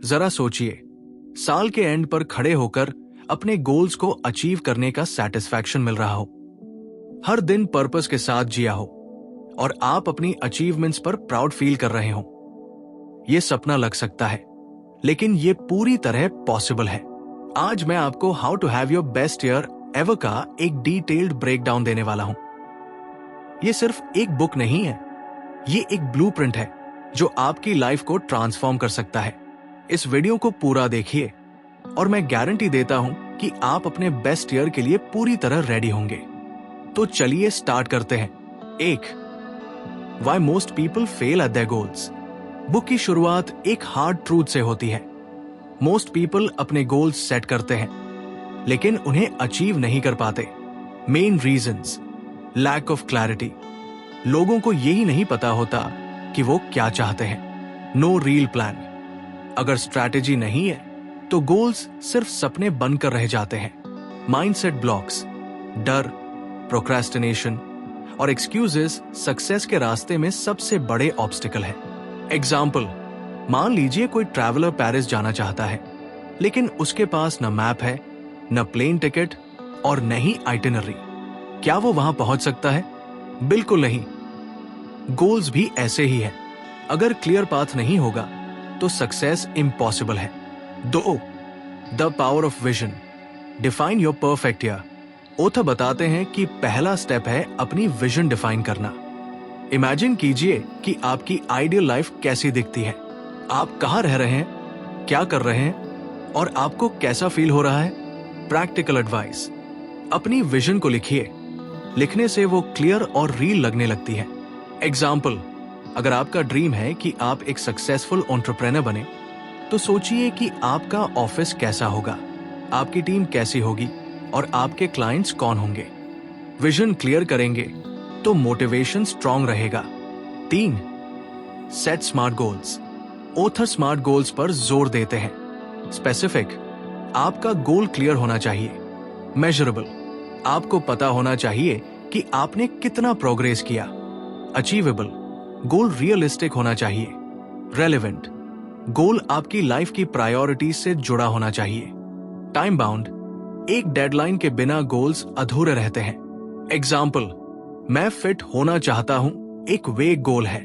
जरा सोचिए, साल के एंड पर खड़े होकर अपने गोल्स को अचीव करने का सेटिस्फैक्शन मिल रहा हो, हर दिन पर्पस के साथ जिया हो और आप अपनी अचीवमेंट्स पर प्राउड फील कर रहे हो। यह सपना लग सकता है, लेकिन यह पूरी तरह पॉसिबल है। आज मैं आपको how to have your best year ever का एक डिटेल्ड ब्रेकडाउन देने वाला हूं। यह सिर्फ एक बुक नहीं है, ये एक ब्लूप्रिंट है जो आपकी लाइफ को ट्रांसफॉर्म कर सकता है। इस वीडियो को पूरा देखिए और मैं गारंटी देता हूं कि आप अपने बेस्ट ईयर के लिए पूरी तरह रेडी होंगे। तो चलिए स्टार्ट करते हैं। 1. Why most people fail at their goals? Book की शुरुआत एक हार्ड ट्रूथ से होती है। मोस्ट पीपल अपने गोल्स सेट करते हैं, लेकिन उन्हें अचीव नहीं कर पाते। Main reasons: lack of clarity. लोगों को यही नहीं पता होता कि वो क्या चाहते हैं। No real plan. अगर स्ट्रैटेजी नहीं है तो गोल्स सिर्फ सपने बनकर रह जाते हैं। माइंडसेट ब्लॉक्स: डर, प्रोक्रेस्टिनेशन और एक्सक्यूजेस सक्सेस के रास्ते में सबसे बड़े ऑब्स्टिकल है। एग्जाम्पल: मान लीजिए कोई ट्रैवलर पेरिस जाना चाहता है, लेकिन उसके पास न मैप है, न प्लेन टिकट और न ही आइटिनरी। क्या वो वहां पहुंच सकता है? बिल्कुल नहीं। गोल्स भी ऐसे ही है। अगर क्लियर पाथ नहीं होगा तो सक्सेस इम्पॉसिबल है। 2. The power of vision. Define your perfect year. Other बताते हैं कि पहला स्टेप है अपनी विजन डिफाइन करना। इमेजिन कीजिए कि आपकी आइडियल लाइफ कैसी दिखती है। आप कहां रह रहे हैं, क्या कर रहे हैं और आपको कैसा फील हो रहा है। प्रैक्टिकल एडवाइस: अपनी विजन को लिखिए। लिखने से वो क्लियर और रियल लगने लगती है। एग्जाम्पल: अगर आपका ड्रीम है कि आप एक सक्सेसफुल एंटरप्रेन्योर बने, तो सोचिए कि आपका ऑफिस कैसा होगा, आपकी टीम कैसी होगी और आपके क्लाइंट्स कौन होंगे। विजन क्लियर करेंगे तो मोटिवेशन स्ट्रांग रहेगा। 3. Set smart goals. Other smart goals पर जोर देते हैं। स्पेसिफिक: आपका गोल क्लियर होना चाहिए। मेजरेबल: आपको पता होना चाहिए कि आपने कितना प्रोग्रेस किया। अचीवेबल: गोल रियलिस्टिक होना चाहिए। रेलेवेंट: गोल आपकी लाइफ की प्रायोरिटीज से जुड़ा होना चाहिए। टाइम बाउंड: एक डेडलाइन के बिना गोल्स अधूरे रहते हैं। एग्जाम्पल: मैं फिट होना चाहता हूं, एक वेग गोल है,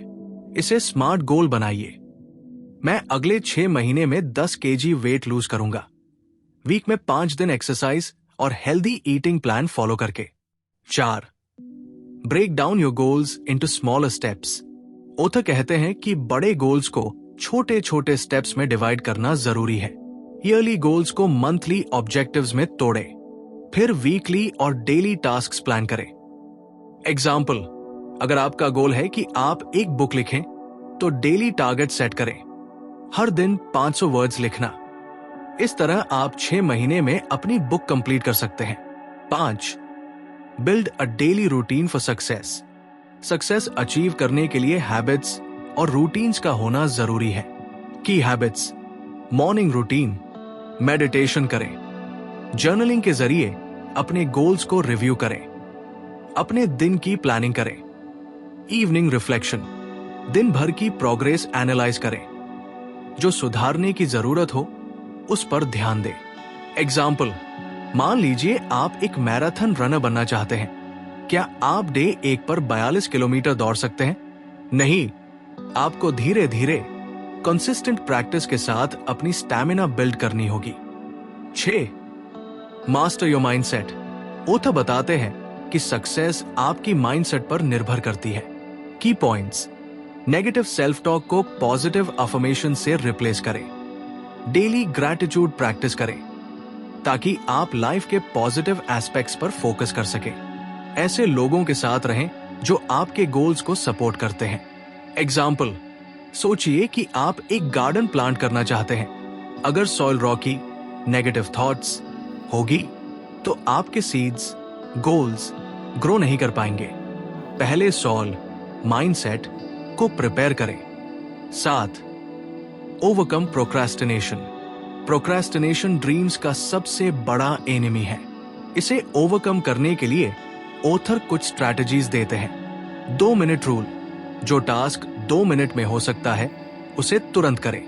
इसे स्मार्ट गोल बनाइए। मैं अगले 6 महीने में 10 kg वेट लूज करूंगा, वीक में 5 दिन एक्सरसाइज और हेल्दी ईटिंग प्लान फॉलो करके। 4. Break down your goals into smaller steps. Author कहते हैं कि बड़े गोल्स को छोटे छोटे स्टेप्स में डिवाइड करना जरूरी है। ईयरली गोल्स को मंथली ऑब्जेक्टिव्स में तोड़े, फिर वीकली और डेली टास्क्स प्लान करें। एग्जाम्पल: अगर आपका गोल है कि आप एक बुक लिखें, तो डेली टारगेट सेट करें। हर दिन 500 वर्ड्स लिखना। इस तरह आप 6 महीने में अपनी बुक कंप्लीट कर सकते हैं। 5. Build a daily routine for success. Success achieve करने के लिए हैबिट्स और रूटीन्स का होना जरूरी है। की हैबिट्स: मॉर्निंग रूटीन, मेडिटेशन करें, जर्नलिंग के जरिए अपने गोल्स को रिव्यू करें, अपने दिन की प्लानिंग करें। इवनिंग रिफ्लेक्शन: दिन भर की प्रोग्रेस एनालाइज करें, जो सुधारने की जरूरत हो उस पर ध्यान दें। एग्जाम्पल: मान लीजिए आप एक मैराथन रनर बनना चाहते हैं। क्या आप डे 1 पर 42 किलोमीटर दौड़ सकते हैं? नहीं, आपको धीरे धीरे कंसिस्टेंट प्रैक्टिस के साथ अपनी स्टैमिना बिल्ड करनी होगी। 6. Master your mindset. ओथर बताते हैं कि सक्सेस आपकी माइंडसेट पर निर्भर करती है। की पॉइंट्स: नेगेटिव सेल्फ टॉक को पॉजिटिव अफर्मेशन से रिप्लेस करें। डेली ग्रैटिट्यूड प्रैक्टिस करें ताकि आप लाइफ के पॉजिटिव एस्पेक्ट्स पर फोकस कर सकें। ऐसे लोगों के साथ रहें जो आपके गोल्स को सपोर्ट करते हैं। एग्जाम्पल: सोचिए कि आप एक गार्डन प्लांट करना चाहते हैं। अगर सॉइल रॉकी, नेगेटिव थॉट्स होगी तो आपके सीड्स, गोल्स ग्रो नहीं कर पाएंगे। पहले सॉइल, माइंडसेट को प्रिपेयर करें। 7. Overcome procrastination. प्रोक्रेस्टिनेशन ड्रीम्स का सबसे बड़ा एनिमी है। इसे ओवरकम करने के लिए ऑथर कुछ स्ट्रैटेजीज देते हैं। 2 मिनट रूल: जो टास्क 2 मिनट में हो सकता है उसे तुरंत करें।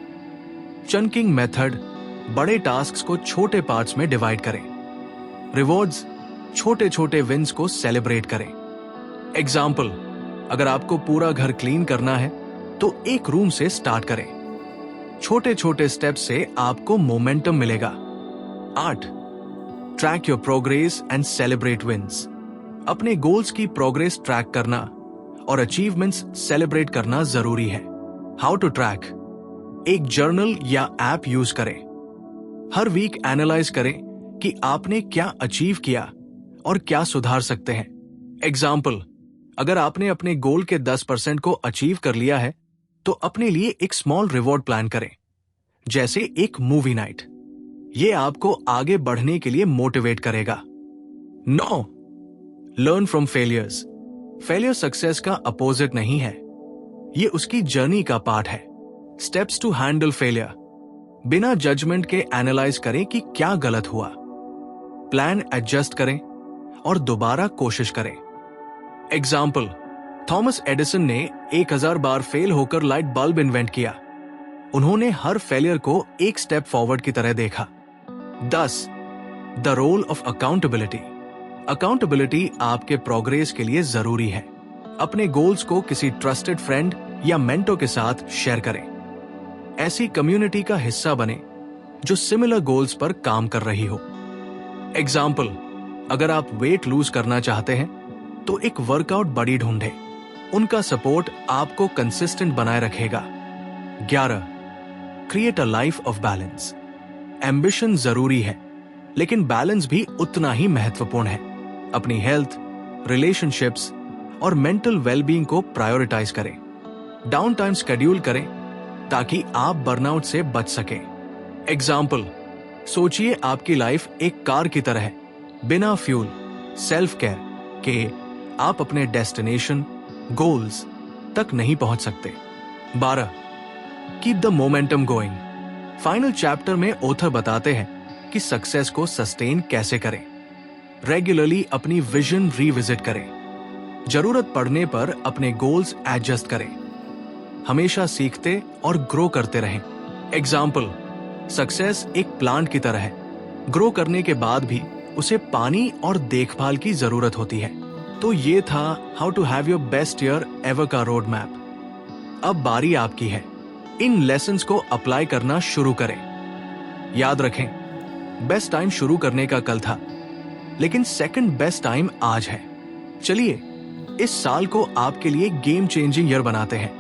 चंकिंग मेथड, बड़े टास्क्स को छोटे पार्ट्स में डिवाइड करें। रिवॉर्ड्स, छोटे छोटे विन्स को सेलिब्रेट करें। एग्जाम्पल, अगर आपको पूरा घर क्लीन करना है तो एक रूम से स्टार्ट करें। छोटे छोटे स्टेप से आपको मोमेंटम मिलेगा। 8. Track your progress and celebrate wins. अपने गोल्स की प्रोग्रेस ट्रैक करना और अचीवमेंट्स सेलिब्रेट करना जरूरी है। How to track? एक जर्नल या ऐप यूज करें। हर वीक एनालाइज करें कि आपने क्या अचीव किया और क्या सुधार सकते हैं। एग्जाम्पल, अगर आपने अपने गोल के 10% को अचीव कर लिया है तो अपने लिए एक स्मॉल रिवॉर्ड प्लान करें, जैसे एक मूवी नाइट। यह आपको आगे बढ़ने के लिए मोटिवेट करेगा। 9. Learn from failures. Failure success का अपोजिट नहीं है, यह उसकी जर्नी का पार्ट है। Steps to handle failure. बिना जजमेंट के एनालाइज करें कि क्या गलत हुआ, प्लान एडजस्ट करें और दोबारा कोशिश करें। एग्जाम्पल, थॉमस एडिसन ने 1000 बार फेल होकर लाइट बल्ब इन्वेंट किया। उन्होंने हर फेलियर को एक स्टेप फॉरवर्ड की तरह देखा। 10. The role of accountability. Accountability आपके प्रोग्रेस के लिए जरूरी है। अपने गोल्स को किसी ट्रस्टेड फ्रेंड या मेंटर के साथ शेयर करें। ऐसी कम्युनिटी का हिस्सा बने जो सिमिलर गोल्स पर काम कर रही हो। एग्जाम्पल, अगर आप वेट लूज करना चाहते हैं तो एक वर्कआउट बडी ढूंढें। उनका सपोर्ट आपको कंसिस्टेंट बनाए रखेगा। 11. Create a life of balance. Ambition जरूरी है, लेकिन बैलेंस भी उतना ही महत्वपूर्ण है। अपनी हेल्थ, रिलेशनशिप्स और मेंटल वेलबींग को प्रायोरिटाइज करें। डाउन टाइम शेड्यूल करें ताकि आप बर्नआउट से बच सकें। एग्जाम्पल, सोचिए आपकी लाइफ एक कार की तरह है, बिना फ्यूल, सेल्फ केयर के आप अपने डेस्टिनेशन, गोल्स तक नहीं पहुंच सकते। 12. Keep the momentum going. Final chapter में ऑथर बताते हैं कि सक्सेस को सस्टेन कैसे करें। रेगुलरली अपनी विजन रिविजिट करें। जरूरत पड़ने पर अपने गोल्स एडजस्ट करें। हमेशा सीखते और ग्रो करते रहें। एग्जाम्पल, सक्सेस एक प्लांट की तरह है, ग्रो करने के बाद भी उसे पानी और देखभाल की जरूरत होती है। तो ये था how to have your best year ever का रोड मैप। अब बारी आपकी है, इन लेसन्स को अप्लाई करना शुरू करें। याद रखें, बेस्ट टाइम शुरू करने का कल था, लेकिन सेकंड बेस्ट टाइम आज है। चलिए इस साल को आपके लिए गेम चेंजिंग ईयर बनाते हैं।